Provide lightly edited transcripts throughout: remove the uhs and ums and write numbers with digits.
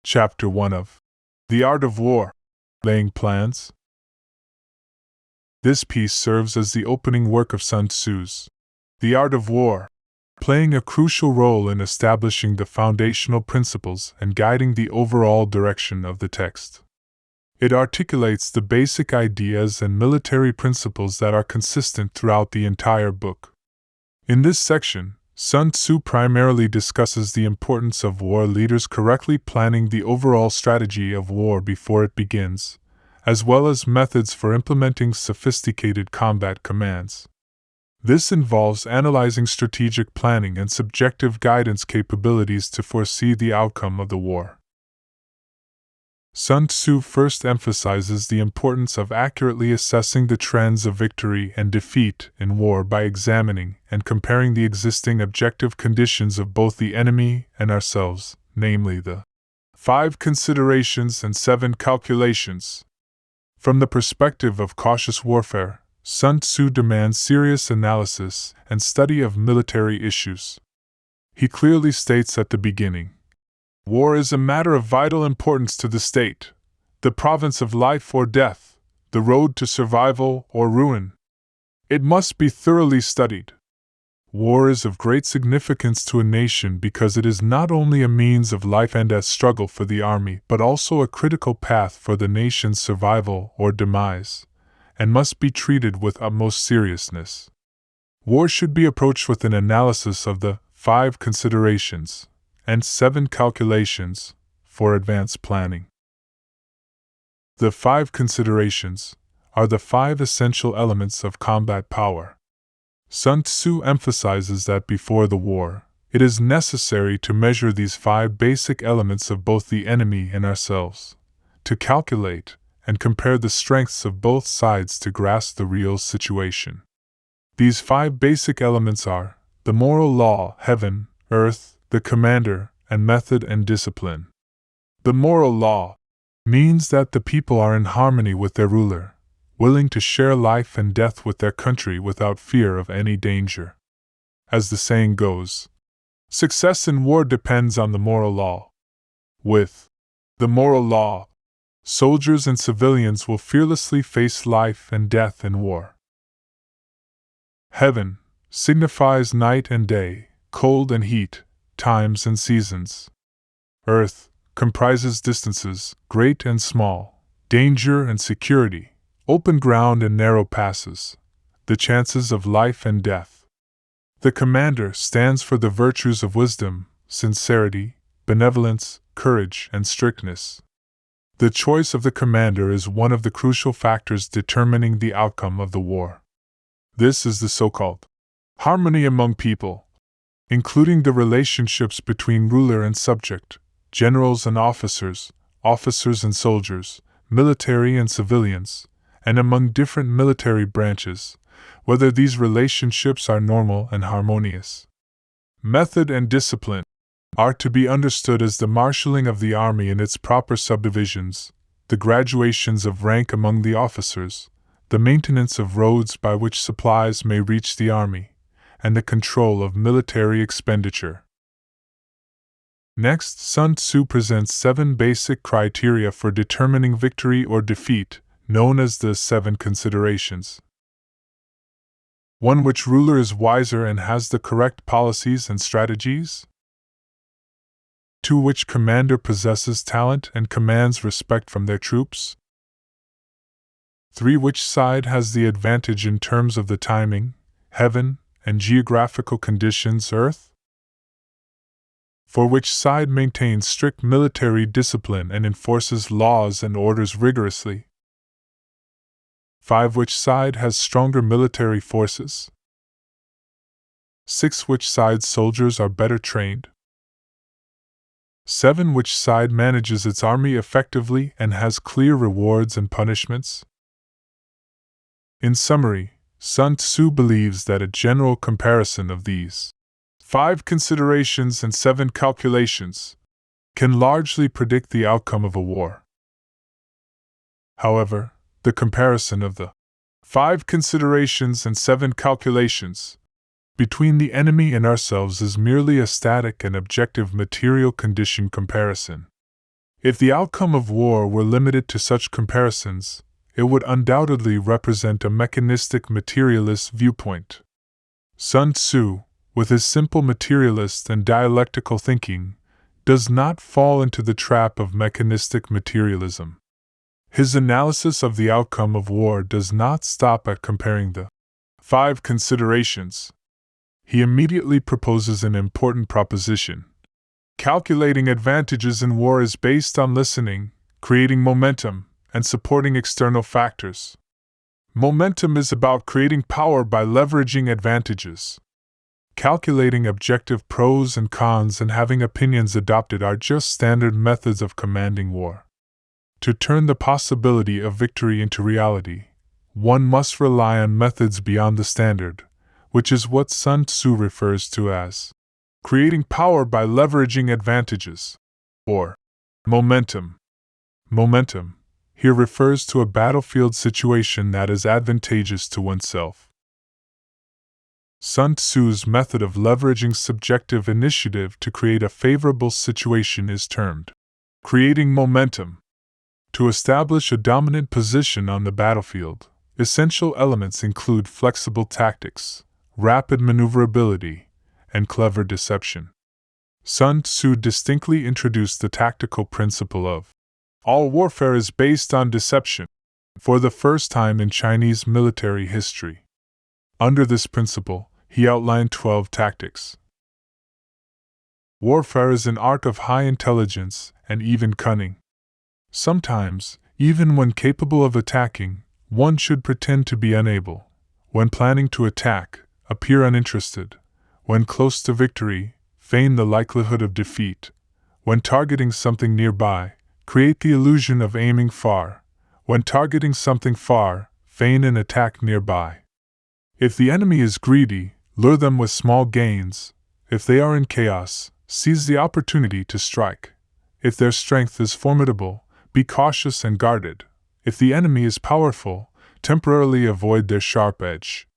Chapter 1 of The Art of War, Laying Plans. This piece serves as the opening work of Sun Tzu's The Art of War, playing a crucial role in establishing the foundational principles and guiding the overall direction of the text. It articulates the basic ideas and military principles that are consistent throughout the entire book. In this section, Sun Tzu primarily discusses the importance of war leaders correctly planning the overall strategy of war before it begins, as well as methods for implementing sophisticated combat commands. This involves analyzing strategic planning and subjective guidance capabilities to foresee the outcome of the war. Sun Tzu first emphasizes the importance of accurately assessing the trends of victory and defeat in war by examining and comparing the existing objective conditions of both the enemy and ourselves, namely the 5 considerations and 7 calculations. From the perspective of cautious warfare, Sun Tzu demands serious analysis and study of military issues. He clearly states at the beginning, "War is a matter of vital importance to the state, the province of life or death, the road to survival or ruin. It must be thoroughly studied. War is of great significance to a nation because it is not only a means of life and death struggle for the army but also a critical path for the nation's survival or demise, and must be treated with utmost seriousness. War should be approached with an analysis of the 5 considerations and 7 calculations for advanced planning." The 5 considerations are the 5 essential elements of combat power. Sun Tzu emphasizes that before the war, it is necessary to measure these 5 basic elements of both the enemy and ourselves, to calculate and compare the strengths of both sides to grasp the real situation. These 5 basic elements are the moral law, heaven, earth, the commander, and method and discipline. The moral law means that the people are in harmony with their ruler, willing to share life and death with their country without fear of any danger. As the saying goes, success in war depends on the moral law. With the moral law, soldiers and civilians will fearlessly face life and death in war. Heaven signifies night and day, cold and heat, times and seasons. Earth comprises distances, great and small, danger and security, open ground and narrow passes, the chances of life and death. The commander stands for the virtues of wisdom, sincerity, benevolence, courage, and strictness. The choice of the commander is one of the crucial factors determining the outcome of the war. This is the so-called harmony among people, including the relationships between ruler and subject, generals and officers, officers and soldiers, military and civilians, and among different military branches, whether these relationships are normal and harmonious. Method and discipline are to be understood as the marshalling of the army in its proper subdivisions, the graduations of rank among the officers, the maintenance of roads by which supplies may reach the army, and the control of military expenditure. Next, Sun Tzu presents 7 basic criteria for determining victory or defeat, known as the 7 considerations. 1. Which ruler is wiser and has the correct policies and strategies? 2. Which commander possesses talent and commands respect from their troops? 3. Which side has the advantage in terms of the timing, heaven, and geographical conditions, earth? 4. Which side maintains strict military discipline and enforces laws and orders rigorously? 5. Which side has stronger military forces? 6. Which side's soldiers are better trained? 7. Which side manages its army effectively and has clear rewards and punishments? In summary, Sun Tzu believes that a general comparison of these 5 considerations and 7 calculations can largely predict the outcome of a war. However, the comparison of the 5 considerations and 7 calculations between the enemy and ourselves is merely a static and objective material condition comparison. If the outcome of war were limited to such comparisons, it would undoubtedly represent a mechanistic materialist viewpoint. Sun Tzu, with his simple materialist and dialectical thinking, does not fall into the trap of mechanistic materialism. His analysis of the outcome of war does not stop at comparing the 5 considerations. He immediately proposes an important proposition. Calculating advantages in war is based on listening, creating momentum, and supporting external factors. Momentum is about creating power by leveraging advantages. Calculating objective pros and cons and having opinions adopted are just standard methods of commanding war. To turn the possibility of victory into reality, one must rely on methods beyond the standard, which is what Sun Tzu refers to as creating power by leveraging advantages, or momentum. Momentum here refers to a battlefield situation that is advantageous to oneself. Sun Tzu's method of leveraging subjective initiative to create a favorable situation is termed creating momentum. To establish a dominant position on the battlefield, essential elements include flexible tactics, rapid maneuverability, and clever deception. Sun Tzu distinctly introduced the tactical principle of all warfare is based on deception for the first time in Chinese military history. Under this principle, he outlined 12 tactics. Warfare is an art of high intelligence and even cunning. Sometimes, even when capable of attacking, one should pretend to be unable. When planning to attack, appear uninterested. When close to victory, feign the likelihood of defeat. When targeting something nearby, create the illusion of aiming far. When targeting something far, feign an attack nearby. If the enemy is greedy, lure them with small gains. If they are in chaos, seize the opportunity to strike. If their strength is formidable, be cautious and guarded. If the enemy is powerful, temporarily avoid their sharp edge.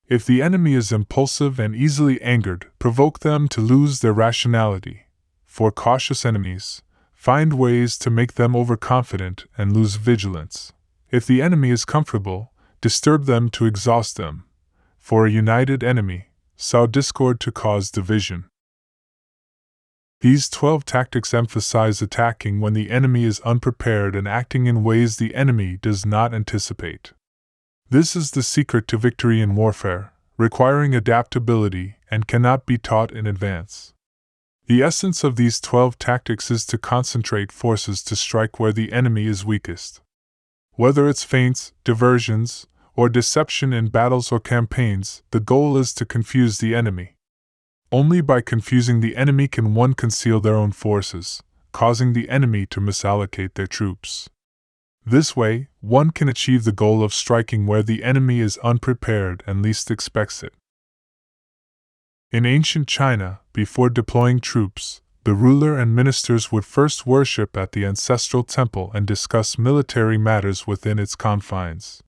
If the enemy is impulsive and easily angered, provoke them to lose their rationality. For cautious enemies, find ways to make them overconfident and lose vigilance. If the enemy is comfortable, disturb them to exhaust them. For a united enemy, sow discord to cause division. These 12 tactics emphasize attacking when the enemy is unprepared and acting in ways the enemy does not anticipate. This is the secret to victory in warfare, requiring adaptability and cannot be taught in advance. The essence of these 12 tactics is to concentrate forces to strike where the enemy is weakest. Whether it's feints, diversions, or deception in battles or campaigns, the goal is to confuse the enemy. Only by confusing the enemy can one conceal their own forces, causing the enemy to misallocate their troops. This way, one can achieve the goal of striking where the enemy is unprepared and least expects it. In ancient China, before deploying troops, the ruler and ministers would first worship at the ancestral temple and discuss military matters within its confines.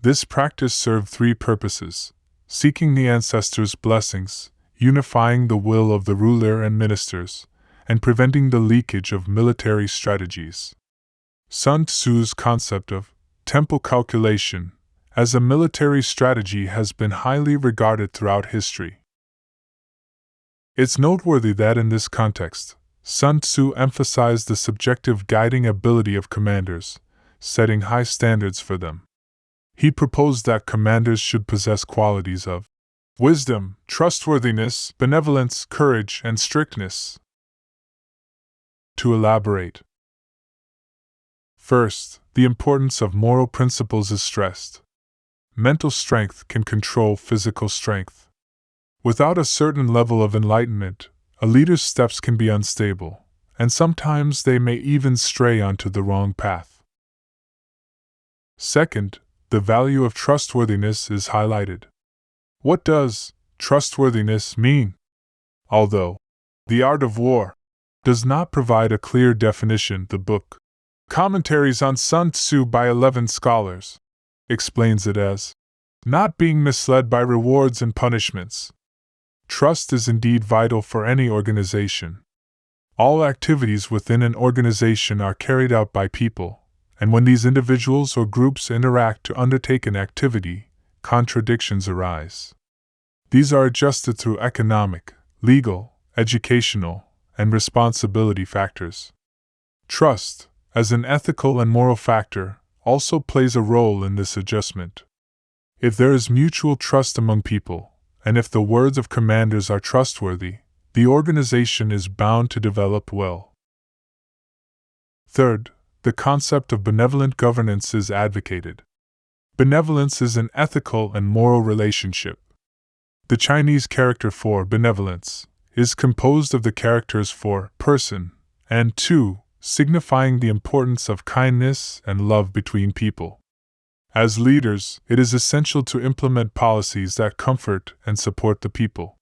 This practice served 3 purposes: seeking the ancestors' blessings, unifying the will of the ruler and ministers, and preventing the leakage of military strategies. Sun Tzu's concept of temple calculation as a military strategy has been highly regarded throughout history. It's noteworthy that in this context, Sun Tzu emphasized the subjective guiding ability of commanders, setting high standards for them. He proposed that commanders should possess qualities of wisdom, trustworthiness, benevolence, courage, and strictness. To elaborate, first, the importance of moral principles is stressed. Mental strength can control physical strength. Without a certain level of enlightenment, a leader's steps can be unstable, and sometimes they may even stray onto the wrong path. Second, the value of trustworthiness is highlighted. What does trustworthiness mean? Although The Art of War does not provide a clear definition, the book Commentaries on Sun Tzu by 11 Scholars explains it as not being misled by rewards and punishments. Trust is indeed vital for any organization. All activities within an organization are carried out by people, and when these individuals or groups interact to undertake an activity, contradictions arise. These are adjusted through economic, legal, educational, and responsibility factors. Trust, as an ethical and moral factor, also plays a role in this adjustment. If there is mutual trust among people, and if the words of commanders are trustworthy, the organization is bound to develop well. Third, the concept of benevolent governance is advocated. Benevolence is an ethical and moral relationship. The Chinese character for benevolence is composed of the characters for person and tu, signifying the importance of kindness and love between people. As leaders, it is essential to implement policies that comfort and support the people.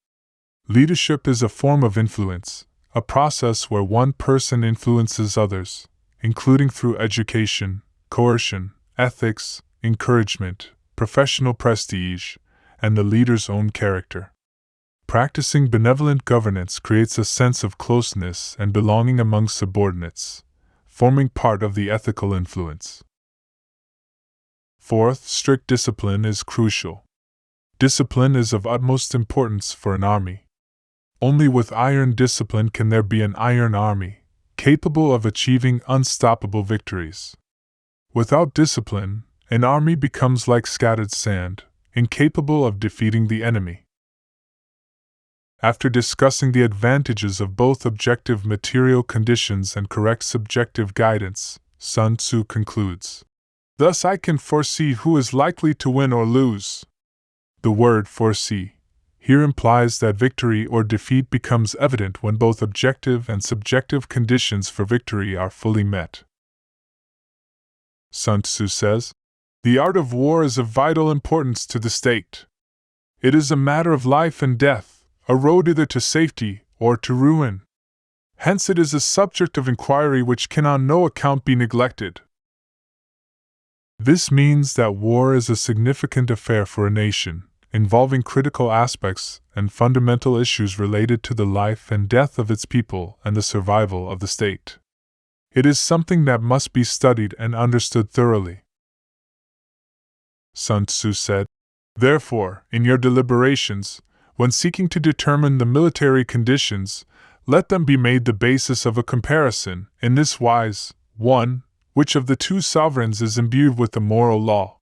Leadership is a form of influence, a process where one person influences others, including through education, coercion, ethics, encouragement, professional prestige, and the leader's own character. Practicing benevolent governance creates a sense of closeness and belonging among subordinates, forming part of the ethical influence. Fourth, strict discipline is crucial. Discipline is of utmost importance for an army. Only with iron discipline can there be an iron army, capable of achieving unstoppable victories. Without discipline, an army becomes like scattered sand, incapable of defeating the enemy. After discussing the advantages of both objective material conditions and correct subjective guidance, Sun Tzu concludes, "Thus I can foresee who is likely to win or lose." The word foresee here implies that victory or defeat becomes evident when both objective and subjective conditions for victory are fully met. Sun Tzu says, "The art of war is of vital importance to the state. It is a matter of life and death, a road either to safety or to ruin. Hence it is a subject of inquiry which can on no account be neglected." This means that war is a significant affair for a nation, involving critical aspects and fundamental issues related to the life and death of its people and the survival of the state. It is something that must be studied and understood thoroughly. Sun Tzu said, "Therefore, in your deliberations, when seeking to determine the military conditions, let them be made the basis of a comparison, in this wise: 1. Which of the two sovereigns is imbued with the moral law?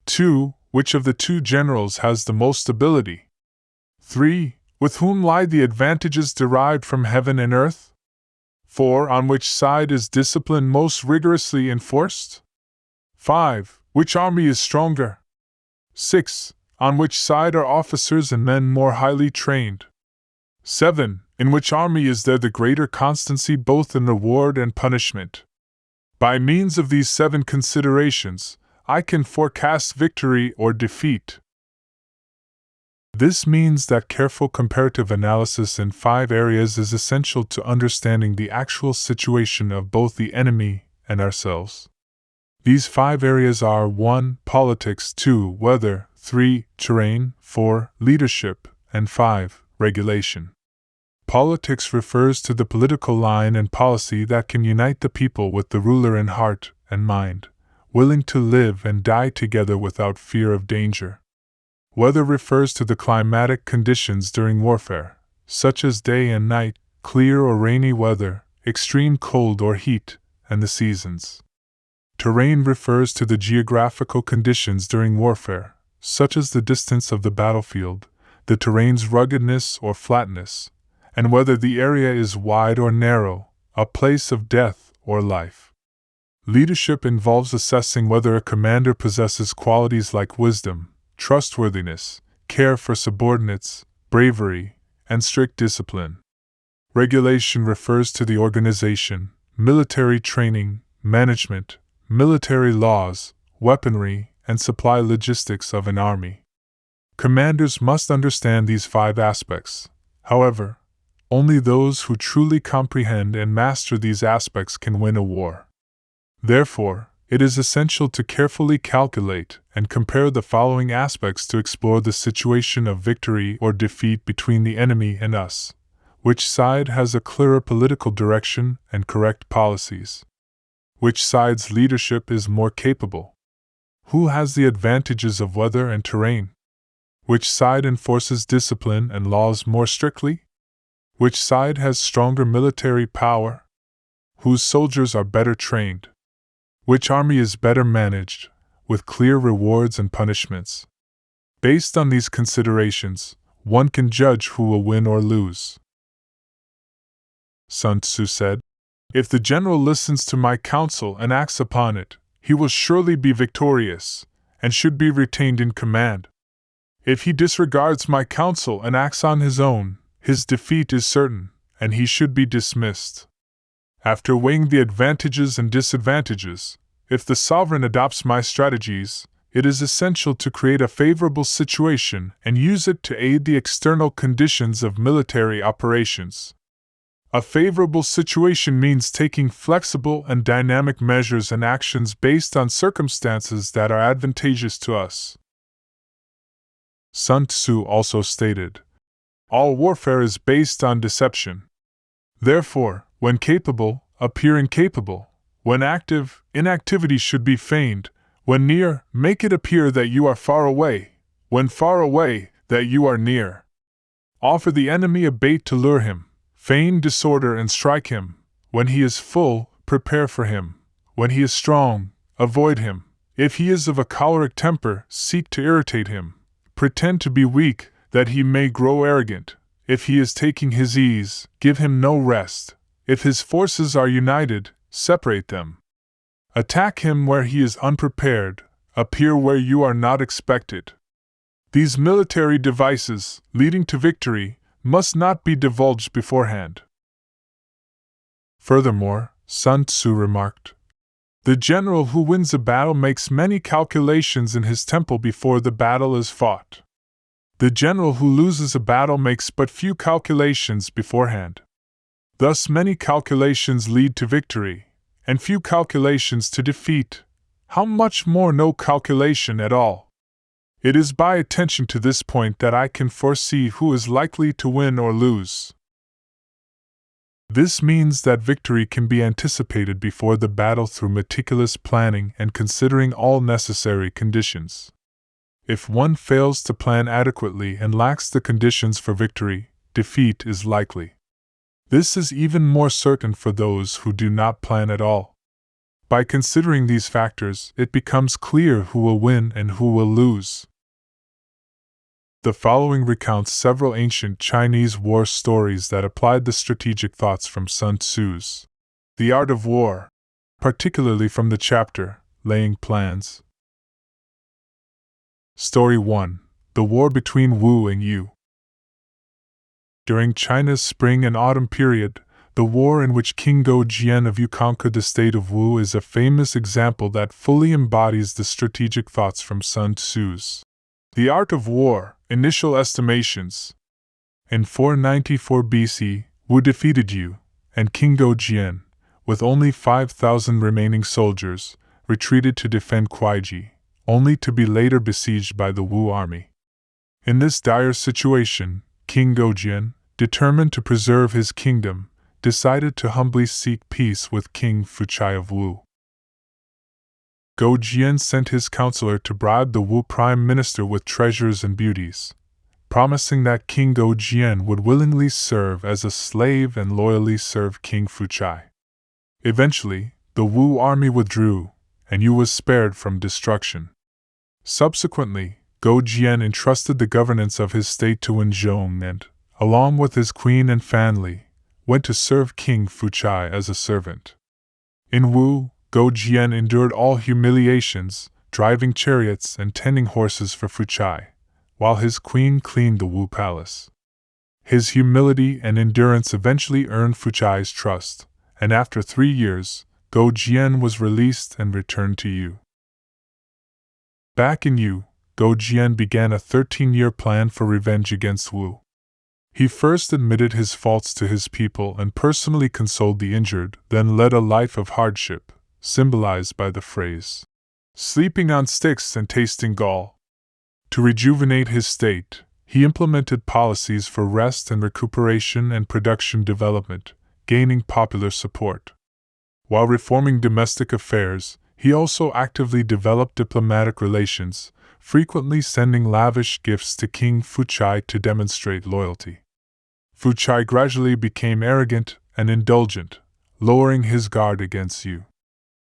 2. Which of the two generals has the most ability? 3. With whom lie the advantages derived from heaven and earth? 4. On which side is discipline most rigorously enforced? 5. Which army is stronger? 6. On which side are officers and men more highly trained? 7. In which army is there the greater constancy both in reward and punishment? By means of these 7 considerations, I can forecast victory or defeat." This means that careful comparative analysis in 5 areas is essential to understanding the actual situation of both the enemy and ourselves. These 5 areas are 1. Politics, 2. Weather, 3. Terrain, 4. Leadership, and 5. Regulation. Politics refers to the political line and policy that can unite the people with the ruler in heart and mind, willing to live and die together without fear of danger. Weather refers to the climatic conditions during warfare, such as day and night, clear or rainy weather, extreme cold or heat, and the seasons. Terrain refers to the geographical conditions during warfare, such as the distance of the battlefield, the terrain's ruggedness or flatness, and whether the area is wide or narrow, a place of death or life. Leadership involves assessing whether a commander possesses qualities like wisdom, trustworthiness, care for subordinates, bravery, and strict discipline. Regulation refers to the organization, military training, management, military laws, weaponry, and supply logistics of an army. Commanders must understand these 5 aspects. However, only those who truly comprehend and master these aspects can win a war. Therefore, it is essential to carefully calculate and compare the following aspects to explore the situation of victory or defeat between the enemy and us, Which side has a clearer political direction and correct policies? Which side's leadership is more capable? Who has the advantages of weather and terrain? Which side enforces discipline and laws more strictly? Which side has stronger military power? Whose soldiers are better trained? Which army is better managed, with clear rewards and punishments? Based on these considerations, one can judge who will win or lose. Sun Tzu said, "If the general listens to my counsel and acts upon it, he will surely be victorious, and should be retained in command. If he disregards my counsel and acts on his own, his defeat is certain, and he should be dismissed." After weighing the advantages and disadvantages, if the sovereign adopts my strategies, it is essential to create a favorable situation and use it to aid the external conditions of military operations. A favorable situation means taking flexible and dynamic measures and actions based on circumstances that are advantageous to us. Sun Tzu also stated, "All warfare is based on deception. Therefore, when capable, appear incapable. When active, inactivity should be feigned. When near, make it appear that you are far away. When far away, that you are near. Offer the enemy a bait to lure him. Feign disorder and strike him. When he is full, prepare for him. When he is strong, avoid him. If he is of a choleric temper, seek to irritate him. Pretend to be weak, that he may grow arrogant. If he is taking his ease, give him no rest. If his forces are united, separate them. Attack him where he is unprepared, appear where you are not expected." These military devices, leading to victory, must not be divulged beforehand. Furthermore, Sun Tzu remarked, "The general who wins a battle makes many calculations in his temple before the battle is fought. The general who loses a battle makes but few calculations beforehand. Thus many calculations lead to victory, and few calculations to defeat. How much more no calculation at all? It is by attention to this point that I can foresee who is likely to win or lose." This means that victory can be anticipated before the battle through meticulous planning and considering all necessary conditions. If one fails to plan adequately and lacks the conditions for victory, defeat is likely. This is even more certain for those who do not plan at all. By considering these factors, it becomes clear who will win and who will lose. The following recounts several ancient Chinese war stories that applied the strategic thoughts from Sun Tzu's The Art of War, particularly from the chapter, Laying Plans. Story 1. The War between Wu and Yue. During China's spring and autumn period, the war in which King Jian of Yue conquered the state of Wu is a famous example that fully embodies the strategic thoughts from Sun Tzu's The Art of War. Initial estimations. In 494 BC, Wu defeated Yue, and King Jian, with only 5,000 remaining soldiers, retreated to defend Kuaiji, only to be later besieged by the Wu army. In this dire situation, King Jian, determined to preserve his kingdom, decided to humbly seek peace with King Fuchai of Wu. Jian sent his counselor to bribe the Wu prime minister with treasures and beauties, promising that King Jian would willingly serve as a slave and loyally serve King Fuchai. Eventually, the Wu army withdrew, and Yue was spared from destruction. Subsequently, Jian entrusted the governance of his state to Zhong and, along with his queen and family, went to serve King Fuchai as a servant. In Wu, Jian endured all humiliations, driving chariots and tending horses for Fuchai, while his queen cleaned the Wu palace. His humility and endurance eventually earned Fuchai's trust, and after 3 years, Jian was released and returned to Yue. Back in Yue, Jian began a 13-year plan for revenge against Wu. He first admitted his faults to his people and personally consoled the injured, then led a life of hardship, symbolized by the phrase, "sleeping on sticks and tasting gall." To rejuvenate his state, he implemented policies for rest and recuperation and production development, gaining popular support. While reforming domestic affairs, he also actively developed diplomatic relations, frequently sending lavish gifts to King Fuchai to demonstrate loyalty. Fuchai gradually became arrogant and indulgent, lowering his guard against Yue.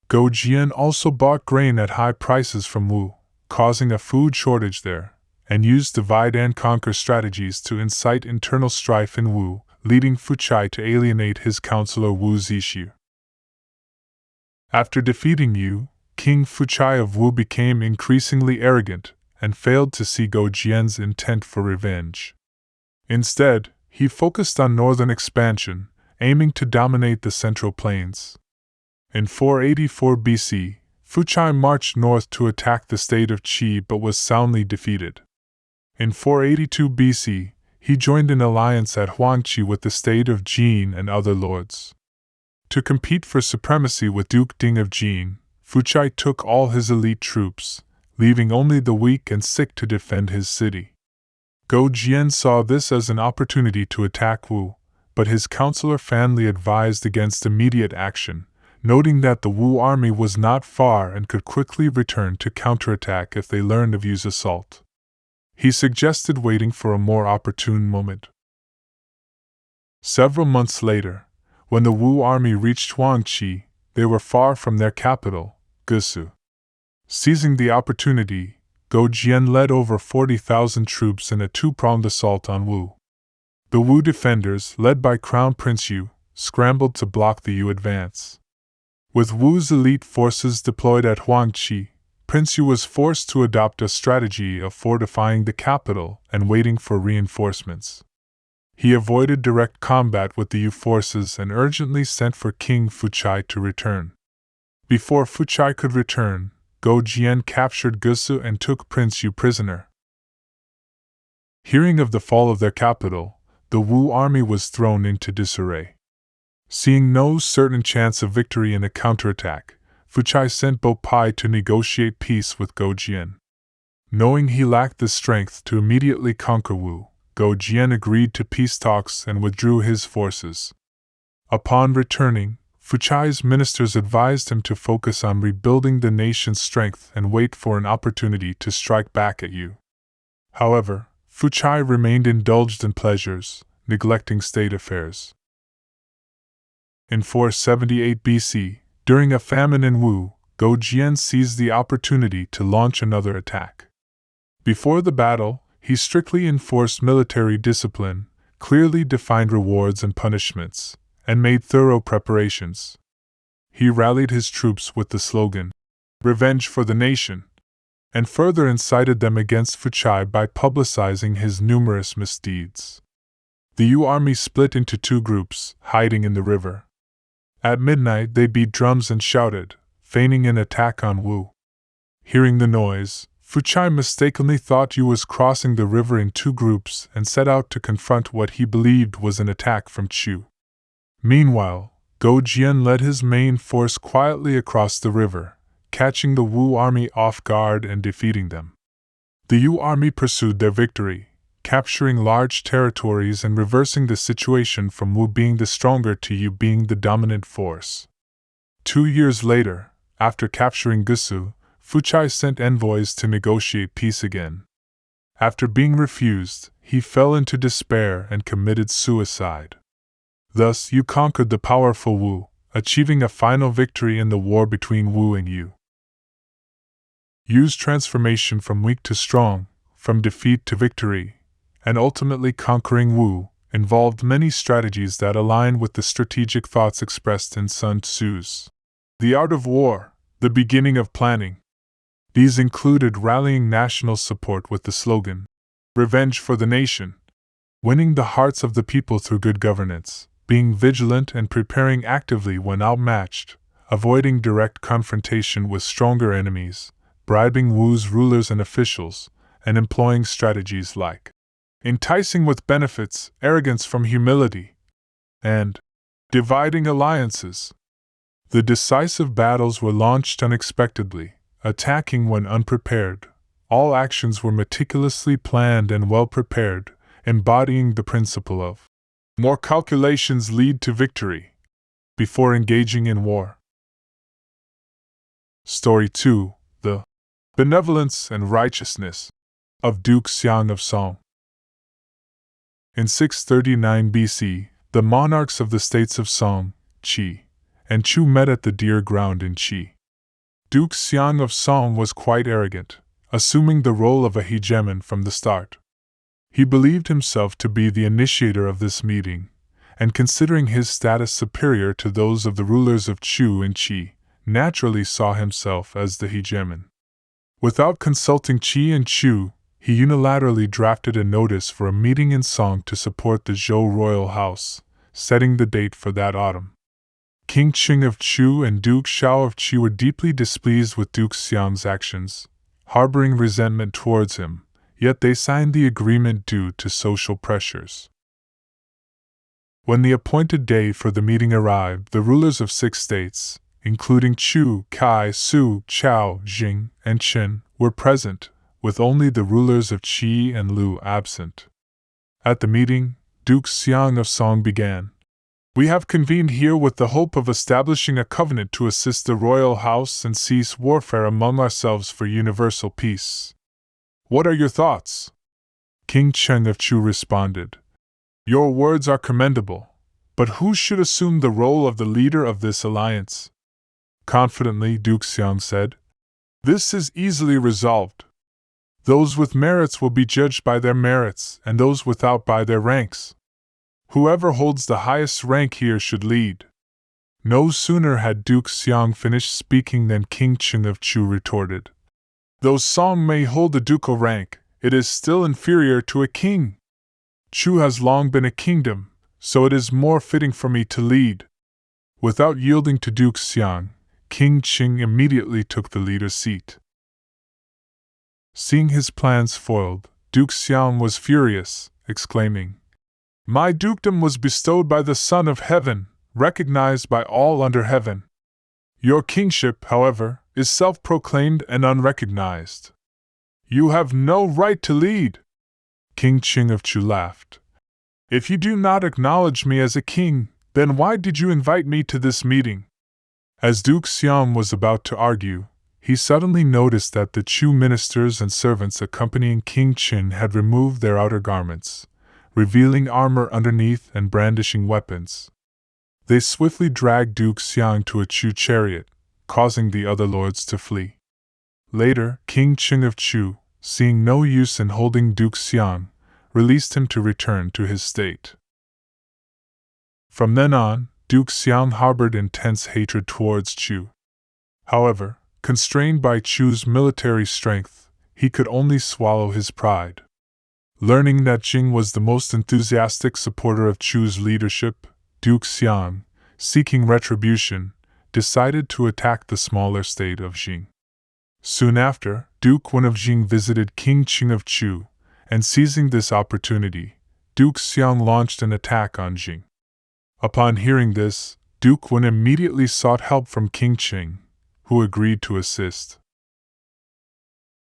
Go Jian also bought grain at high prices from Wu, causing a food shortage there, and used divide-and-conquer strategies to incite internal strife in Wu, leading Fuchai to alienate his counselor Wu Zixu. After defeating Yue, King Fuchai of Wu became increasingly arrogant and failed to see Go Jian's intent for revenge. Instead, he focused on northern expansion, aiming to dominate the Central Plains. In 484 BC, Fuchai marched north to attack the state of Qi but was soundly defeated. In 482 BC, he joined an alliance at Huangqi with the state of Jin and other lords. To compete for supremacy with Duke Ding of Jin, Fuchai took all his elite troops, leaving only the weak and sick to defend his city. Go Jian saw this as an opportunity to attack Wu, but his counselor Fanli advised against immediate action, noting that the Wu army was not far and could quickly return to counterattack if they learned of Yu's assault. He suggested waiting for a more opportune moment. Several months later, when the Wu army reached Huangqi, they were far from their capital, Gusu. Seizing the opportunity, Go Jian led over 40,000 troops in a two-pronged assault on Wu. The Wu defenders, led by Crown Prince Yue, scrambled to block the Yue advance. With Wu's elite forces deployed at Huangqi, Prince Yue was forced to adopt a strategy of fortifying the capital and waiting for reinforcements. He avoided direct combat with the Yue forces and urgently sent for King Fuchai to return. Before Fuchai could return, Go Jian captured Gusu and took Prince Yue prisoner. Hearing of the fall of their capital, the Wu army was thrown into disarray. Seeing no certain chance of victory in a counterattack, Fuchai sent Bo Pai to negotiate peace with Go Jian. Knowing he lacked the strength to immediately conquer Wu, Go Jian agreed to peace talks and withdrew his forces. Upon returning, Fuchai's ministers advised him to focus on rebuilding the nation's strength and wait for an opportunity to strike back at Yue. However, Fuchai remained indulged in pleasures, neglecting state affairs. In 478 BC, during a famine in Wu, Go Jian seized the opportunity to launch another attack. Before the battle, he strictly enforced military discipline, clearly defined rewards and punishments, and made thorough preparations. He rallied his troops with the slogan, "Revenge for the nation," and further incited them against Fuchai by publicizing his numerous misdeeds. The Yue army split into two groups, hiding in the river. At midnight they beat drums and shouted, feigning an attack on Wu. Hearing the noise, Fuchai mistakenly thought Yue was crossing the river in two groups and set out to confront what he believed was an attack from Chu. Meanwhile, Go Jian led his main force quietly across the river, catching the Wu army off guard and defeating them. The Yue army pursued their victory, capturing large territories and reversing the situation from Wu being the stronger to Yue being the dominant force. 2 years later, after capturing Gusu, Fuchai sent envoys to negotiate peace again. After being refused, he fell into despair and committed suicide. Thus, Yue conquered the powerful Wu, achieving a final victory in the war between Wu and Yue. Yu's transformation from weak to strong, from defeat to victory, and ultimately conquering Wu, involved many strategies that align with the strategic thoughts expressed in Sun Tzu's The Art of War, the beginning of planning. These included rallying national support with the slogan, "Revenge for the nation," winning the hearts of the people through good governance, being vigilant and preparing actively when outmatched, avoiding direct confrontation with stronger enemies, bribing Wu's rulers and officials, and employing strategies like enticing with benefits, arrogance from humility, and dividing alliances. The decisive battles were launched unexpectedly, attacking when unprepared, All actions were meticulously planned and well prepared, embodying the principle of more calculations lead to victory before engaging in war. Story 2: The Benevolence and Righteousness of Duke Xiang of Song. In 639 BC, the monarchs of the states of Song, Qi, and Chu met at the Deer Ground in Qi. Duke Xiang of Song was quite arrogant, assuming the role of a hegemon from the start. He believed himself to be the initiator of this meeting, and considering his status superior to those of the rulers of Chu and Qi, naturally saw himself as the hegemon. Without consulting Qi and Chu, he unilaterally drafted a notice for a meeting in Song to support the Zhou royal house, setting the date for that autumn. King Qing of Chu and Duke Chao of Qi were deeply displeased with Duke Xiang's actions, harboring resentment towards him, yet they signed the agreement due to social pressures. When the appointed day for the meeting arrived, the rulers of 6 states, including Chu, Kai, Su, Chao, Jing, and Qin, were present, with only the rulers of Qi and Lu absent. At the meeting, Duke Xiang of Song began. "We have convened here with the hope of establishing a covenant to assist the royal house and cease warfare among ourselves for universal peace. What are your thoughts?" King Cheng of Chu responded, "Your words are commendable, but who should assume the role of the leader of this alliance?" Confidently, Duke Xiang said, "This is easily resolved. Those with merits will be judged by their merits, and those without by their ranks. Whoever holds the highest rank here should lead." No sooner had Duke Xiang finished speaking than King Cheng of Chu retorted, "Though Song may hold the ducal rank, it is still inferior to a king. Chu has long been a kingdom, so it is more fitting for me to lead." Without yielding to Duke Xiang, King Qing immediately took the leader's seat. Seeing his plans foiled, Duke Xiang was furious, exclaiming, "My dukedom was bestowed by the Son of Heaven, recognized by all under heaven. Your kingship, however, is self-proclaimed and unrecognized. You have no right to lead." King Qing of Chu laughed. "If you do not acknowledge me as a king, then why did you invite me to this meeting?" As Duke Xiang was about to argue, he suddenly noticed that the Chu ministers and servants accompanying King Qin had removed their outer garments, revealing armor underneath and brandishing weapons. They swiftly dragged Duke Xiang to a Chu chariot, causing the other lords to flee. Later, King Qing of Chu, seeing no use in holding Duke Xiang, released him to return to his state. From then on, Duke Xiang harbored intense hatred towards Chu. However, constrained by Chu's military strength, he could only swallow his pride. Learning that Jing was the most enthusiastic supporter of Chu's leadership, Duke Xiang, seeking retribution, decided to attack the smaller state of Jing. Soon after, Duke Wen of Jing visited King Qing of Chu, and seizing this opportunity, Duke Xiang launched an attack on Jing. Upon hearing this, Duke Wen immediately sought help from King Qing, who agreed to assist.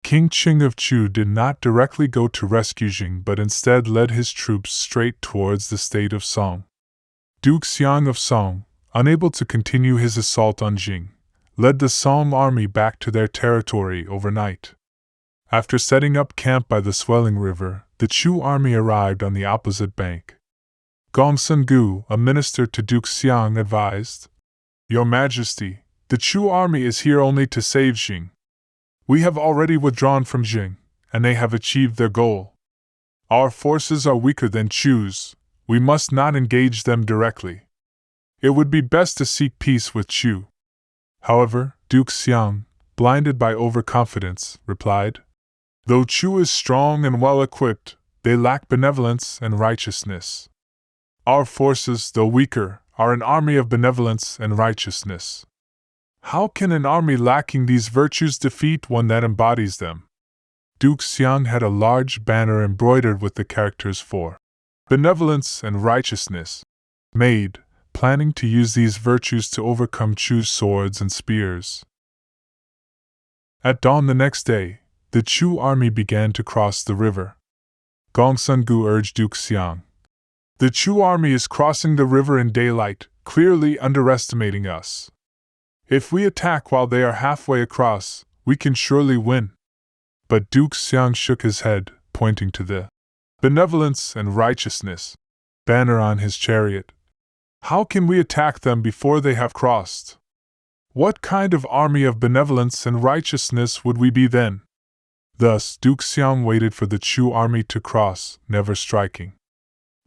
King Qing of Chu did not directly go to rescue Jing but instead led his troops straight towards the state of Song. Duke Xiang of Song, unable to continue his assault on Jing, led the Song army back to their territory overnight. After setting up camp by the swelling river, the Chu army arrived on the opposite bank. Gong Sun Gu, a minister to Duke Xiang, advised, "Your Majesty, the Chu army is here only to save Jing. We have already withdrawn from Jing, and they have achieved their goal. Our forces are weaker than Chu's. We must not engage them directly. It would be best to seek peace with Chu." However, Duke Xiang, blinded by overconfidence, replied, "Though Chu is strong and well-equipped, they lack benevolence and righteousness. Our forces, though weaker, are an army of benevolence and righteousness. How can an army lacking these virtues defeat one that embodies them?" Duke Xiang had a large banner embroidered with the characters for benevolence and righteousness made, planning to use these virtues to overcome Chu's swords and spears. At dawn the next day, the Chu army began to cross the river. Gong Sun Gu urged Duke Xiang. The Chu army is crossing the river in daylight, clearly underestimating us. If we attack while they are halfway across, we can surely win. But Duke Xiang shook his head, pointing to the Benevolence and Righteousness banner on his chariot. How can we attack them before they have crossed? What kind of army of benevolence and righteousness would we be then? Thus, Duke Xiang waited for the Chu army to cross, never striking.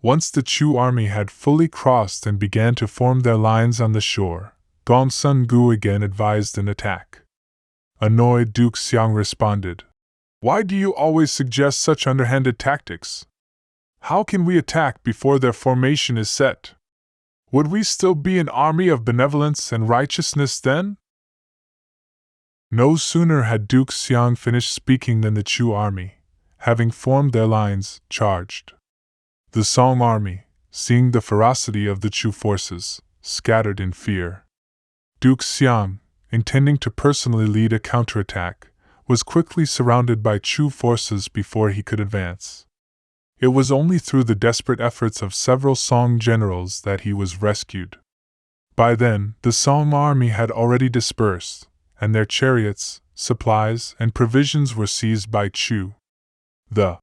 Once the Chu army had fully crossed and began to form their lines on the shore, Gong Sun Gu again advised an attack. Annoyed, Duke Xiang responded, "Why do you always suggest such underhanded tactics? How can we attack before their formation is set? Would we still be an army of benevolence and righteousness then?" No sooner had Duke Xiang finished speaking than the Chu army, having formed their lines, charged. The Song army, seeing the ferocity of the Chu forces, scattered in fear. Duke Xiang, intending to personally lead a counterattack, was quickly surrounded by Chu forces before he could advance. It was only through the desperate efforts of several Song generals that he was rescued. By then, the Song army had already dispersed, and their chariots, supplies, and provisions were seized by Chu. The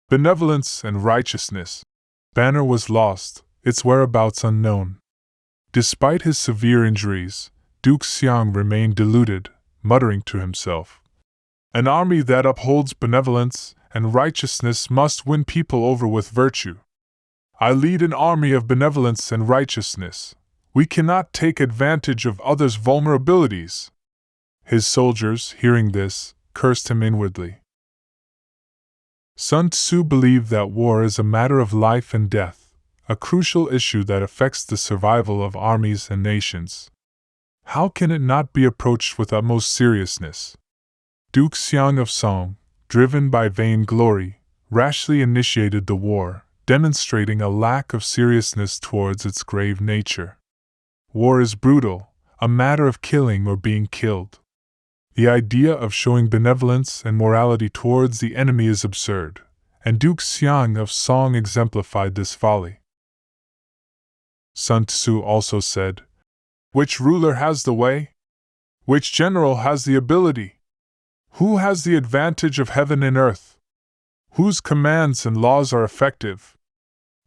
Benevolence and Righteousness banner was lost, its whereabouts unknown. Despite his severe injuries, Duke Xiang remained deluded, muttering to himself, "An army that upholds benevolence and righteousness must win people over with virtue. I lead an army of benevolence and righteousness. We cannot take advantage of others' vulnerabilities." His soldiers, hearing this, cursed him inwardly. Sun Tzu believed that war is a matter of life and death, a crucial issue that affects the survival of armies and nations. How can it not be approached with utmost seriousness? Duke Xiang of Song, driven by vainglory, rashly initiated the war, demonstrating a lack of seriousness towards its grave nature. War is brutal, a matter of killing or being killed. The idea of showing benevolence and morality towards the enemy is absurd, and Duke Xiang of Song exemplified this folly. Sun Tzu also said, "Which ruler has the way? Which general has the ability? Who has the advantage of heaven and earth? Whose commands and laws are effective?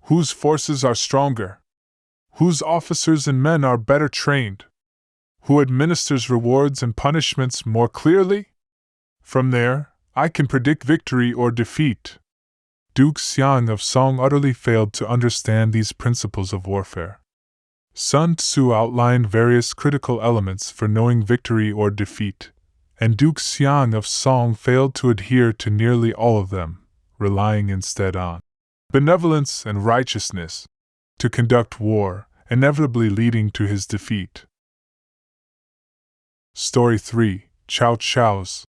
Whose forces are stronger? Whose officers and men are better trained? Who administers rewards and punishments more clearly? From there, I can predict victory or defeat." Duke Xiang of Song utterly failed to understand these principles of warfare. Sun Tzu outlined various critical elements for knowing victory or defeat, and Duke Xiang of Song failed to adhere to nearly all of them, relying instead on benevolence and righteousness to conduct war, inevitably leading to his defeat. Story 3: Chao's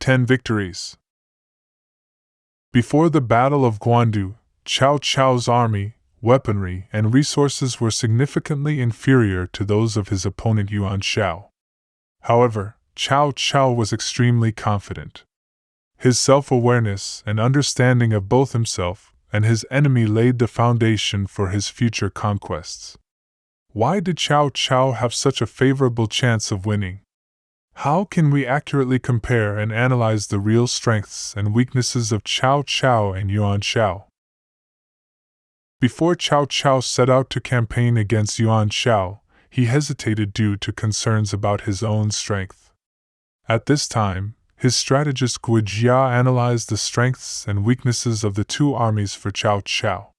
10 Victories. Before the Battle of Guan, Chao's army, weaponry, and resources were significantly inferior to those of his opponent Yuan Shao. However, Chao was extremely confident. His self-awareness and understanding of both himself and his enemy laid the foundation for his future conquests. Why did Chao have such a favorable chance of winning? How can we accurately compare and analyze the real strengths and weaknesses of Chao and Yuan Shao? Before Chao set out to campaign against Yuan Shao, he hesitated due to concerns about his own strength. At this time, his strategist Guan analyzed the strengths and weaknesses of the two armies for Chao.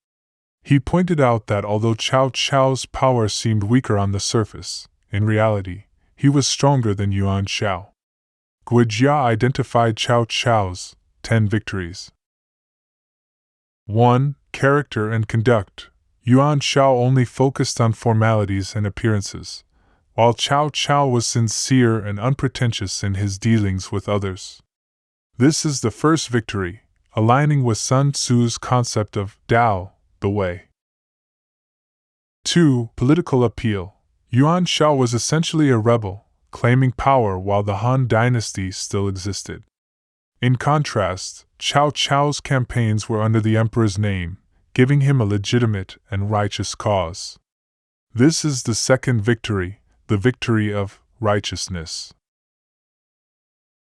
He pointed out that although Chao's power seemed weaker on the surface, in reality, he was stronger than Yuan Shao. Guan identified Chao's 10 victories. 1. Character and conduct. Yuan Shao only focused on formalities and appearances, while Chao was sincere and unpretentious in his dealings with others. This is the first victory, aligning with Sun Tzu's concept of Tao, the way. 2. Political appeal. Yuan Shao was essentially a rebel, claiming power while the Han dynasty still existed. In contrast, Chao's campaigns were under the emperor's name, giving him a legitimate and righteous cause. This is the second victory, the victory of righteousness.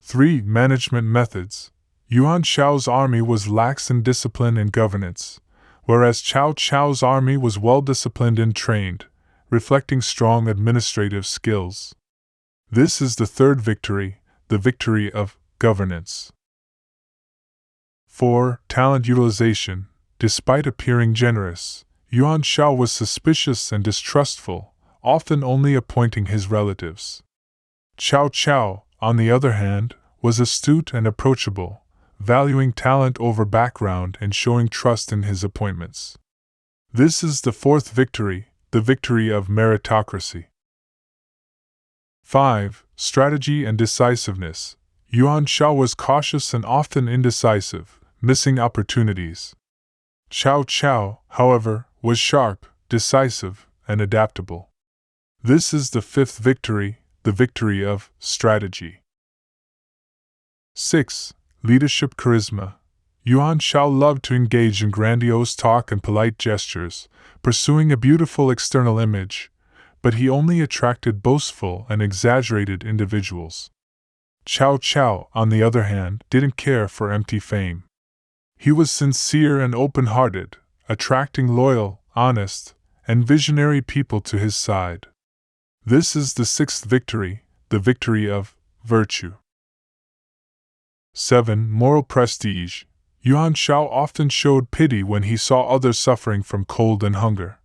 3. Management methods. Yuan Shao's army was lax in discipline and governance, whereas Chao's army was well disciplined and trained, reflecting strong administrative skills. This is the third victory, the victory of governance. 4. Talent utilization. Despite appearing generous, Yuan Shao was suspicious and distrustful, often only appointing his relatives. Chao, on the other hand, was astute and approachable, valuing talent over background and showing trust in his appointments. This is the fourth victory, the victory of meritocracy. 5. Strategy and decisiveness. Yuan Shao was cautious and often indecisive, missing opportunities. Chao, however, was sharp, decisive, and adaptable. This is the fifth victory, the victory of strategy. 6. Leadership charisma. Yuan Shao loved to engage in grandiose talk and polite gestures, pursuing a beautiful external image, but he only attracted boastful and exaggerated individuals. Chao, on the other hand, didn't care for empty fame. He was sincere and open-hearted, attracting loyal, honest, and visionary people to his side. This is the sixth victory, the victory of virtue. 7. Moral prestige. Yuan Shao often showed pity when he saw others suffering from cold and hunger,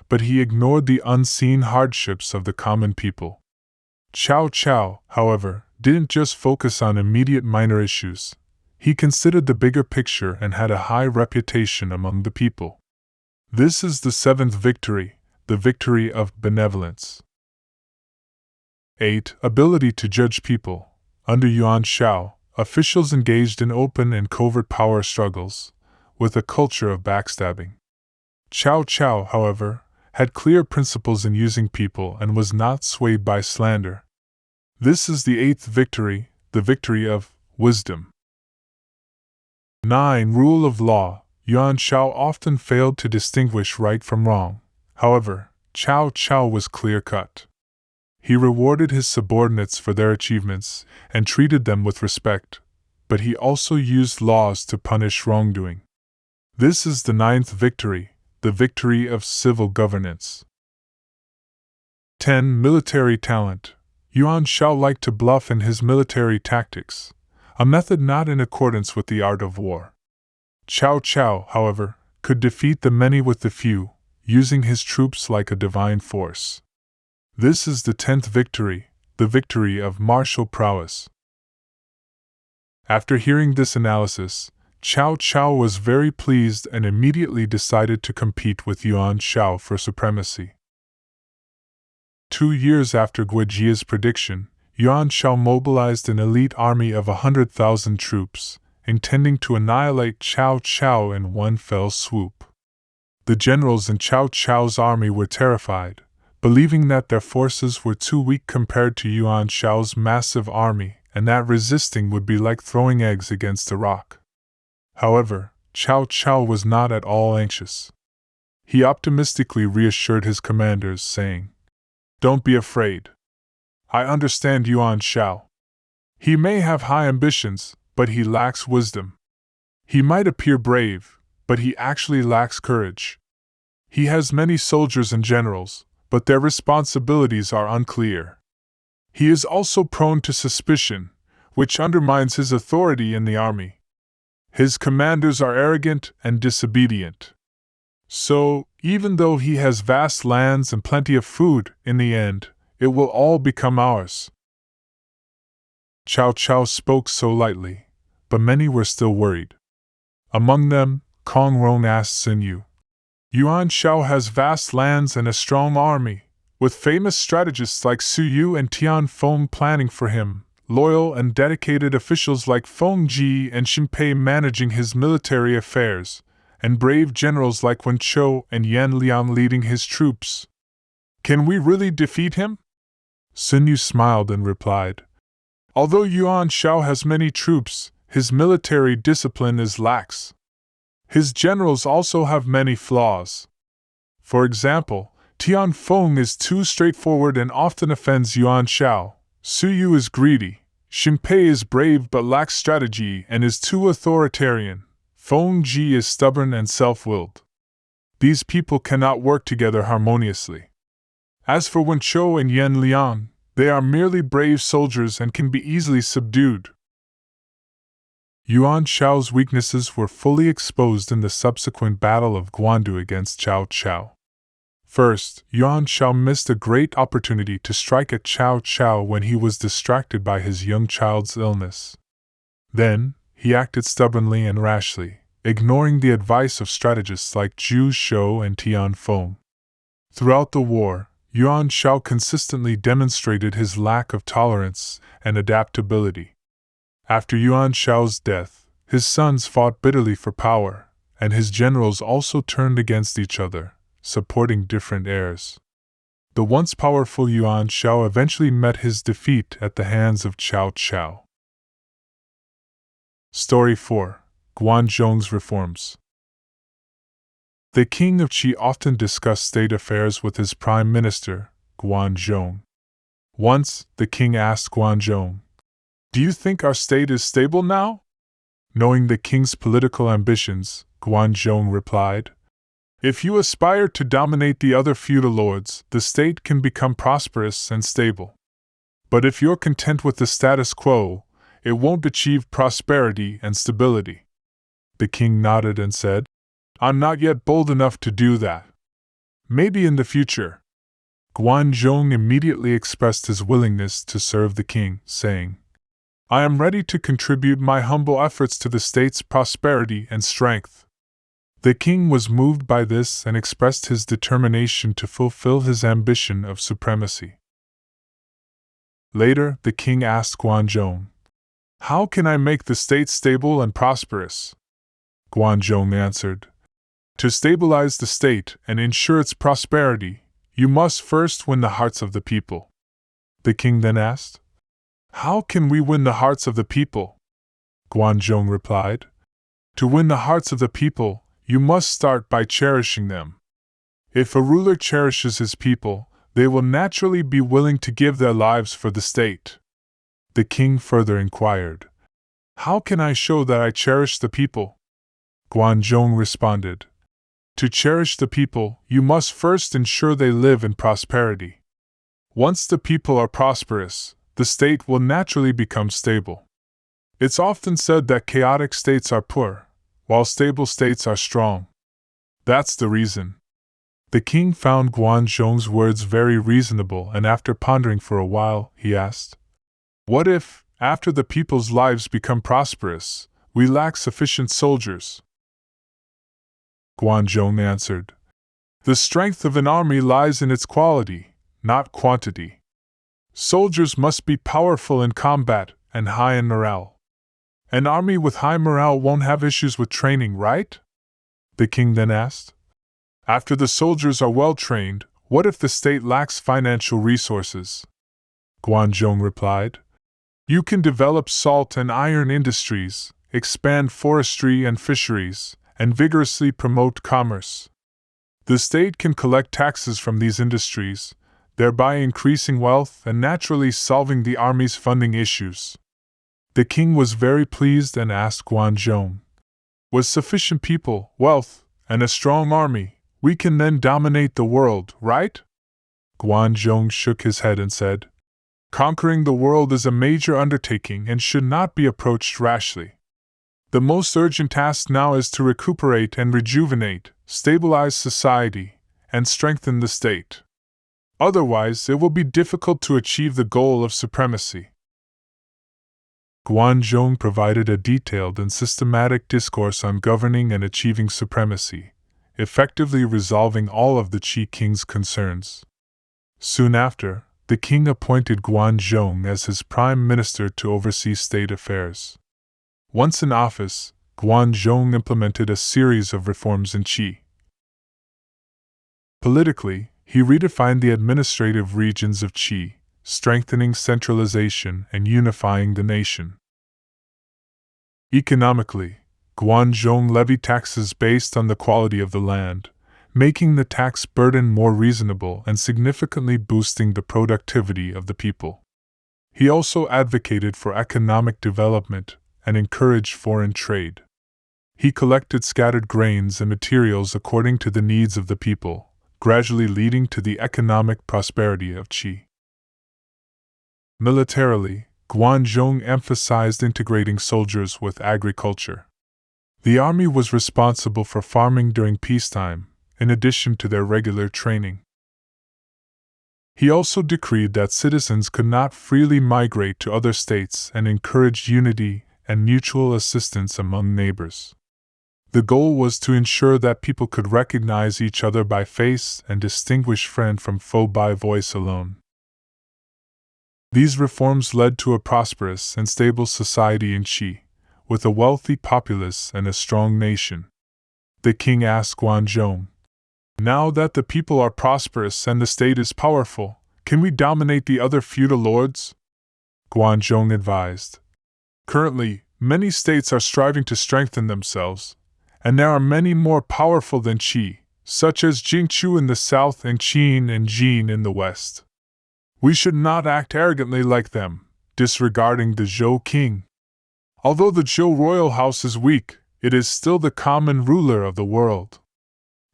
but he ignored the unseen hardships of the common people. Chao, however, didn't just focus on immediate minor issues. He considered the bigger picture and had a high reputation among the people. This is the seventh victory, the victory of benevolence. 8. Ability to judge people. Under Yuan Shao, officials engaged in open and covert power struggles, with a culture of backstabbing. Chao, however, had clear principles in using people and was not swayed by slander. This is the eighth victory, the victory of wisdom. 9. Rule of law. Yuan Shao often failed to distinguish right from wrong. However, Chao was clear-cut. He rewarded his subordinates for their achievements and treated them with respect, but he also used laws to punish wrongdoing. This is the ninth victory, the victory of civil governance. 10. Military talent. Yuan Shao liked to bluff in his military tactics, a method not in accordance with the art of war. Chao, however, could defeat the many with the few, using his troops like a divine force. This is the 10th victory, the victory of martial prowess. After hearing this analysis, Chao was very pleased and immediately decided to compete with Yuan Shao for supremacy. 2 years after Guijia's prediction, Yuan Shao mobilized an elite army of 100,000 troops, intending to annihilate Chao in one fell swoop. The generals in Chao's army were terrified, believing that their forces were too weak compared to Yuan Shao's massive army and that resisting would be like throwing eggs against a rock. However, Chao was not at all anxious. He optimistically reassured his commanders, saying, "Don't be afraid. I understand Yuan Shao. He may have high ambitions, but he lacks wisdom. He might appear brave, but he actually lacks courage. He has many soldiers and generals, but their responsibilities are unclear. He is also prone to suspicion, which undermines his authority in the army. His commanders are arrogant and disobedient. So, even though he has vast lands and plenty of food, in the end, it will all become ours." Chao spoke so lightly, but many were still worried. Among them, Kong Rong asked Sun Tzu, "Yuan Shao has vast lands and a strong army, with famous strategists like Su Yu and Tian Feng planning for him, loyal and dedicated officials like Feng Ji and Xin Pei managing his military affairs, and brave generals like Wen Chou and Yan Liang leading his troops. Can we really defeat him?" Sun Tzu smiled and replied, "Although Yuan Shao has many troops, his military discipline is lax. His generals also have many flaws. For example, Tianfeng is too straightforward and often offends Yuan Shao. Su Yu is greedy. Xinpei is brave but lacks strategy and is too authoritarian. Feng Ji is stubborn and self-willed. These people cannot work together harmoniously. As for Wen Chou and Yan Liang, they are merely brave soldiers and can be easily subdued. Yuan Shao's weaknesses were fully exposed in the subsequent battle of Guandu against Chao. First, Yuan Shao missed a great opportunity to strike at Chao when he was distracted by his young child's illness. Then, he acted stubbornly and rashly, ignoring the advice of strategists like Zhu Shou and Tianfeng. Throughout the war, Yuan Shao consistently demonstrated his lack of tolerance and adaptability. After Yuan Shao's death, his sons fought bitterly for power, and his generals also turned against each other, supporting different heirs. The once powerful Yuan Shao eventually met his defeat at the hands of Chao. Story 4. Guan Zhong's Reforms. The king of Qi often discussed state affairs with his prime minister, Guan Zhong. Once, the king asked Guan Zhong, "Do you think our state is stable now?" Knowing the king's political ambitions, Guan Zhong replied, "If you aspire to dominate the other feudal lords, the state can become prosperous and stable. But if you're content with the status quo, it won't achieve prosperity and stability." The king nodded and said, "I'm not yet bold enough to do that. Maybe in the future." Guan Zhong immediately expressed his willingness to serve the king, saying, "I am ready to contribute my humble efforts to the state's prosperity and strength." The king was moved by this and expressed his determination to fulfill his ambition of supremacy. Later, the king asked Guan Zhong, "How can I make the state stable and prosperous?" Guan Zhong answered, "To stabilize the state and ensure its prosperity, you must first win the hearts of the people." The king then asked, "How can we win the hearts of the people?" Guan Zhong replied, "To win the hearts of the people, you must start by cherishing them. If a ruler cherishes his people, they will naturally be willing to give their lives for the state." The king further inquired, "How can I show that I cherish the people?" Guan Zhong responded, "To cherish the people, you must first ensure they live in prosperity. Once the people are prosperous, the state will naturally become stable. It's often said that chaotic states are poor, while stable states are strong. That's the reason." The king found Guan Zhong's words very reasonable, and after pondering for a while, he asked, "What if, after the people's lives become prosperous, we lack sufficient soldiers?" Guan Zhong answered, "The strength of an army lies in its quality, not quantity. Soldiers must be powerful in combat and high in morale. An army with high morale won't have issues with training, right?" The king then asked, "After the soldiers are well trained, what if the state lacks financial resources?" Guan Zhong replied, "You can develop salt and iron industries, expand forestry and fisheries, and vigorously promote commerce. The state can collect taxes from these industries, thereby increasing wealth and naturally solving the army's funding issues." The king was very pleased and asked Guan Zhong, "With sufficient people, wealth, and a strong army, we can then dominate the world, right?" Guan Zhong shook his head and said, "Conquering the world is a major undertaking and should not be approached rashly. The most urgent task now is to recuperate and rejuvenate, stabilize society, and strengthen the state. Otherwise, it will be difficult to achieve the goal of supremacy." Guan Zhong provided a detailed and systematic discourse on governing and achieving supremacy, effectively resolving all of the Qi king's concerns. Soon after, the king appointed Guan Zhong as his prime minister to oversee state affairs. Once in office, Guan Zhong implemented a series of reforms in Qi. Politically, he redefined the administrative regions of Qi, strengthening centralization and unifying the nation. Economically, Zhong levied taxes based on the quality of the land, making the tax burden more reasonable and significantly boosting the productivity of the people. He also advocated for economic development and encouraged foreign trade. He collected scattered grains and materials according to the needs of the people, gradually leading to the economic prosperity of Qi. Militarily, Zhong emphasized integrating soldiers with agriculture. The army was responsible for farming during peacetime, in addition to their regular training. He also decreed that citizens could not freely migrate to other states and encouraged unity and mutual assistance among neighbors. The goal was to ensure that people could recognize each other by face and distinguish friend from foe by voice alone. These reforms led to a prosperous and stable society in Qi, with a wealthy populace and a strong nation. The king asked Zhong, "Now that the people are prosperous and the state is powerful, can we dominate the other feudal lords?" Zhong advised, "Currently, many states are striving to strengthen themselves, and there are many more powerful than Qi, such as Jingchu in the south and Qin and Jin in the west. We should not act arrogantly like them, disregarding the Zhou king. Although the Zhou royal house is weak, it is still the common ruler of the world.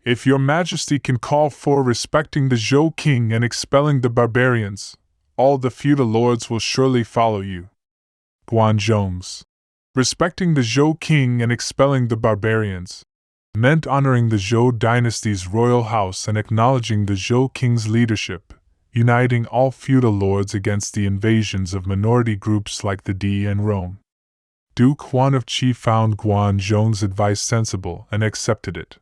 If your majesty can call for respecting the Zhou king and expelling the barbarians, all the feudal lords will surely follow you." Zhong's respecting the Zhou king and expelling the barbarians meant honoring the Zhou dynasty's royal house and acknowledging the Zhou king's leadership, uniting all feudal lords against the invasions of minority groups like the Di and Rong. Duke Guan of Qi found Zhong's advice sensible and accepted it.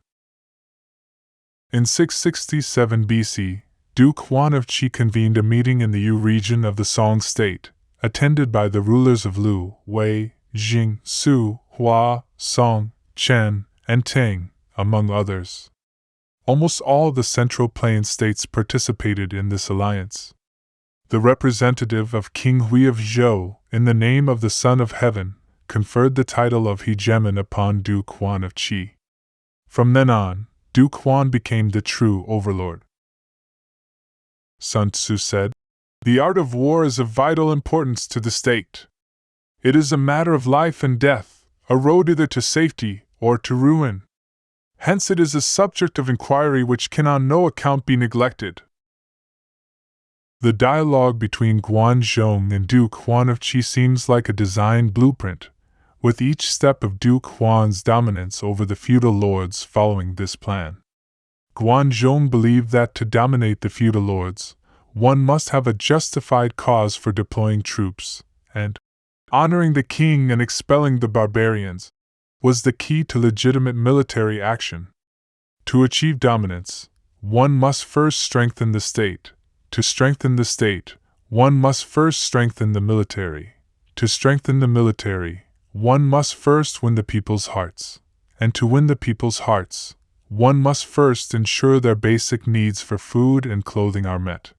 In 667 BC, Duke Guan of Qi convened a meeting in the Yu region of the Song state, attended by the rulers of Lu, Wei, Jing, Su, Hua, Song, Chen, and Tang, among others. Almost all the Central Plain states participated in this alliance. The representative of King Hui of Zhou, in the name of the Son of Heaven, conferred the title of hegemon upon Duke Guan of Qi. From then on, Duke Guan became the true overlord. Sun Tzu said, "The art of war is of vital importance to the state. It is a matter of life and death, a road either to safety or to ruin. Hence it is a subject of inquiry which can on no account be neglected." The dialogue between Zhong and Duke Guan of Qi seems like a design blueprint, with each step of Duke Guan's dominance over the feudal lords following this plan. Zhong believed that to dominate the feudal lords, one must have a justified cause for deploying troops, and honoring the king and expelling the barbarians was the key to legitimate military action. To achieve dominance, one must first strengthen the state. To strengthen the state, one must first strengthen the military. To strengthen the military, one must first win the people's hearts. And to win the people's hearts, one must first ensure their basic needs for food and clothing are met.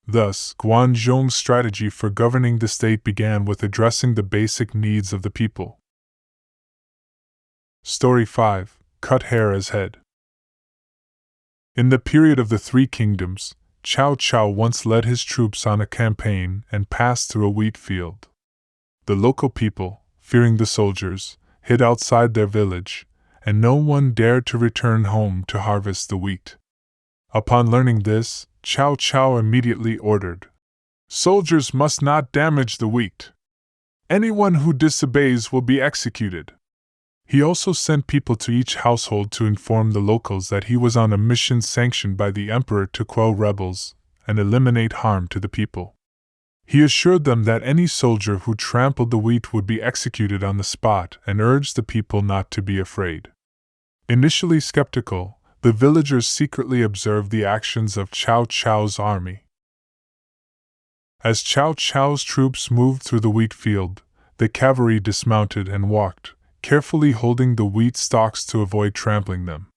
Thus, Zhong's strategy for governing the state began with addressing the basic needs of the people. Story 5. Cut hair as head. In the period of the Three Kingdoms, Chao once led his troops on a campaign and passed through a wheat field. The local people, fearing the soldiers, hid outside their village, and no one dared to return home to harvest the wheat. Upon learning this, Chao immediately ordered, "Soldiers must not damage the wheat. Anyone who disobeys will be executed." He also sent people to each household to inform the locals that he was on a mission sanctioned by the emperor to quell rebels and eliminate harm to the people. He assured them that any soldier who trampled the wheat would be executed on the spot and urged the people not to be afraid. Initially skeptical, the villagers secretly observed the actions of Chao's army. As Chao's troops moved through the wheat field, the cavalry dismounted and walked, carefully holding the wheat stalks to avoid trampling them.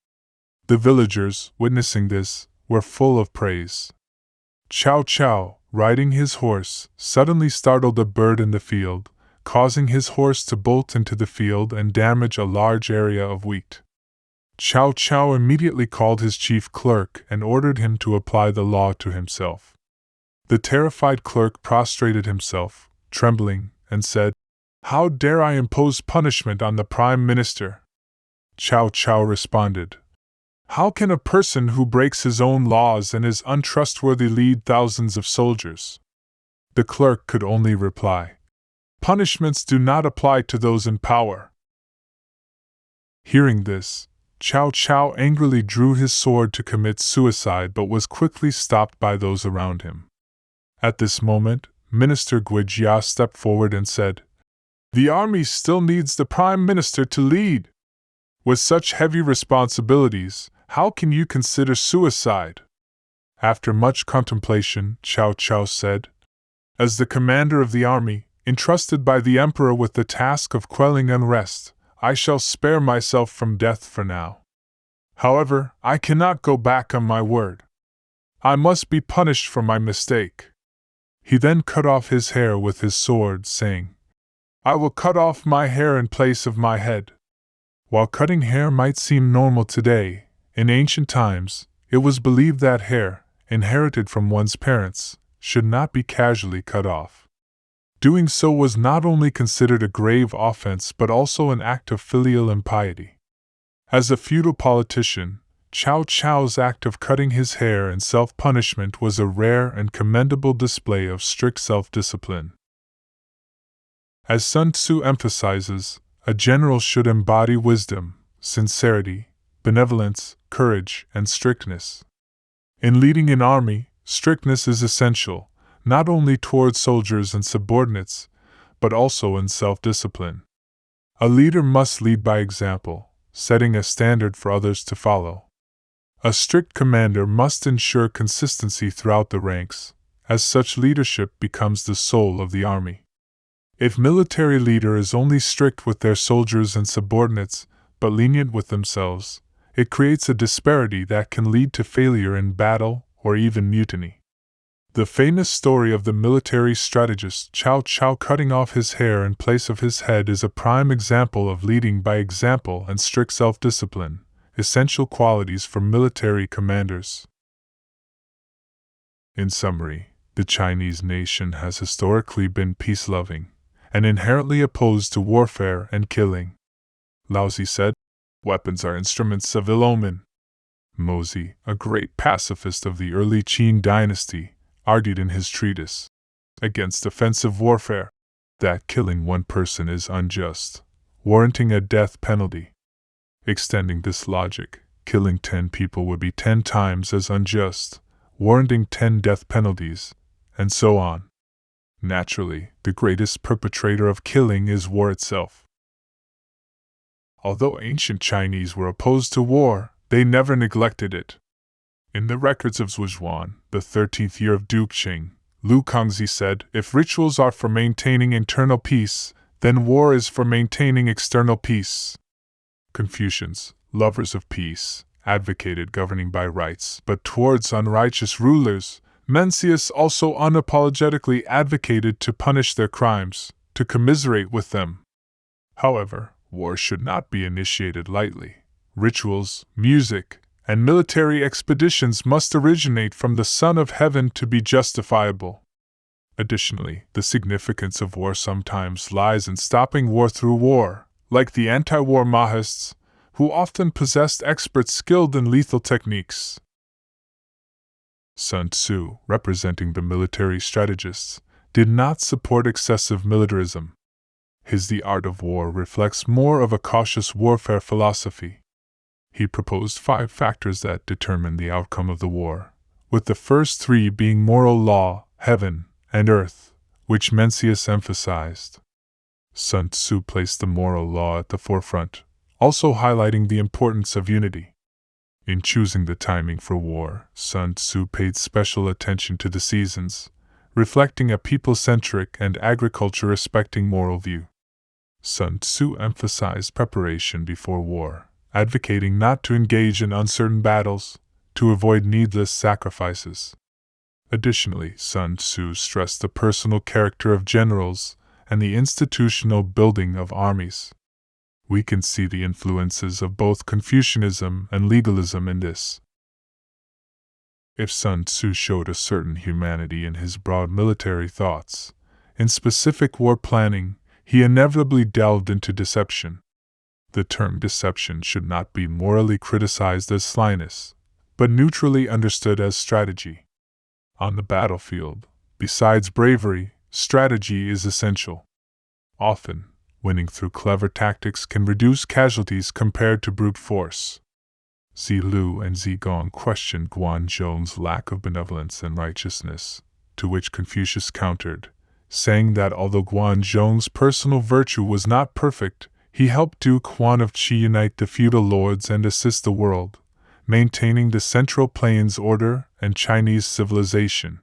The villagers, witnessing this, were full of praise. Chao, riding his horse, suddenly startled a bird in the field, causing his horse to bolt into the field and damage a large area of wheat. Chao immediately called his chief clerk and ordered him to apply the law to himself. The terrified clerk prostrated himself, trembling, and said, "How dare I impose punishment on the Prime Minister?" Chao responded, "How can a person who breaks his own laws and is untrustworthy lead thousands of soldiers?" The clerk could only reply, "Punishments do not apply to those in power." Hearing this, Chao angrily drew his sword to commit suicide but was quickly stopped by those around him. At this moment, Minister Guijia stepped forward and said, "The army still needs the Prime Minister to lead. With such heavy responsibilities, how can you consider suicide?" After much contemplation, Chao said, "As the commander of the army, entrusted by the emperor with the task of quelling unrest, I shall spare myself from death for now. However, I cannot go back on my word. I must be punished for my mistake." He then cut off his hair with his sword, saying, "I will cut off my hair in place of my head." While cutting hair might seem normal today, in ancient times, it was believed that hair, inherited from one's parents, should not be casually cut off. Doing so was not only considered a grave offense but also an act of filial impiety. As a feudal politician, Chao's act of cutting his hair and self-punishment was a rare and commendable display of strict self-discipline. As Sun Tzu emphasizes, a general should embody wisdom, sincerity, benevolence, courage, and strictness. In leading an army, strictness is essential, not only toward soldiers and subordinates, but also in self-discipline. A leader must lead by example, setting a standard for others to follow. A strict commander must ensure consistency throughout the ranks, as such leadership becomes the soul of the army. If military leader is only strict with their soldiers and subordinates, but lenient with themselves, it creates a disparity that can lead to failure in battle or even mutiny. The famous story of the military strategist Chao cutting off his hair in place of his head is a prime example of leading by example and strict self-discipline, essential qualities for military commanders. In summary, the Chinese nation has historically been peace-loving and inherently opposed to warfare and killing. Laozi said, "Weapons are instruments of ill omen." Mozi, a great pacifist of the early Qing dynasty, argued in his treatise, Against Offensive Warfare, that killing one person is unjust, warranting a death penalty. Extending this logic, killing 10 people would be 10 times as unjust, warranting 10 death penalties, and so on. Naturally, the greatest perpetrator of killing is war itself. Although ancient Chinese were opposed to war, they never neglected it. In the records of Zhuan, the 13th year of Duke Qing, Lu Kangzi said, "If rituals are for maintaining internal peace, then war is for maintaining external peace." Confucians, lovers of peace, advocated governing by rights, but towards unrighteous rulers, Mencius also unapologetically advocated to punish their crimes, to commiserate with them. However, war should not be initiated lightly. Rituals, music, and military expeditions must originate from the Son of Heaven to be justifiable. Additionally, the significance of war sometimes lies in stopping war through war, like the anti-war Mahists, who often possessed experts skilled in lethal techniques. Sun Tzu, representing the military strategists, did not support excessive militarism. His The Art of War reflects more of a cautious warfare philosophy. He proposed 5 factors that determine the outcome of the war, with the first 3 being moral law, heaven, and earth, which Mencius emphasized. Sun Tzu placed the moral law at the forefront, also highlighting the importance of unity. In choosing the timing for war, Sun Tzu paid special attention to the seasons, reflecting a people-centric and agriculture-respecting moral view. Sun Tzu emphasized preparation before war, advocating not to engage in uncertain battles, to avoid needless sacrifices. Additionally, Sun Tzu stressed the personal character of generals, and the institutional building of armies. We can see the influences of both Confucianism and legalism in this. If Sun Tzu showed a certain humanity in his broad military thoughts, in specific war planning, he inevitably delved into deception. The term deception should not be morally criticized as slyness, but neutrally understood as strategy. On the battlefield, besides bravery, strategy is essential. Often, winning through clever tactics can reduce casualties compared to brute force. Lu and Zhong questioned Guan Zhong's lack of benevolence and righteousness, to which Confucius countered, saying that although Guan Zhong's personal virtue was not perfect, he helped Duke Guan of Qi unite the feudal lords and assist the world, maintaining the Central Plains order and Chinese civilization.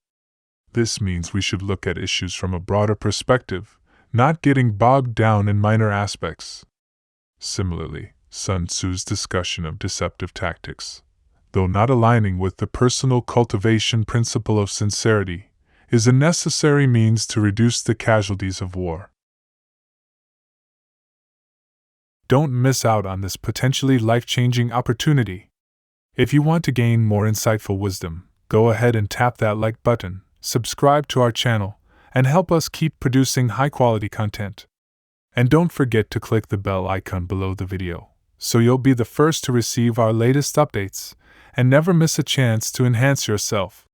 This means we should look at issues from a broader perspective, not getting bogged down in minor aspects. Similarly, Sun Tzu's discussion of deceptive tactics, though not aligning with the personal cultivation principle of sincerity, is a necessary means to reduce the casualties of war. Don't miss out on this potentially life-changing opportunity. If you want to gain more insightful wisdom, go ahead and tap that like button, subscribe to our channel, and help us keep producing high-quality content. And don't forget to click the bell icon below the video, so you'll be the first to receive our latest updates, and never miss a chance to enhance yourself.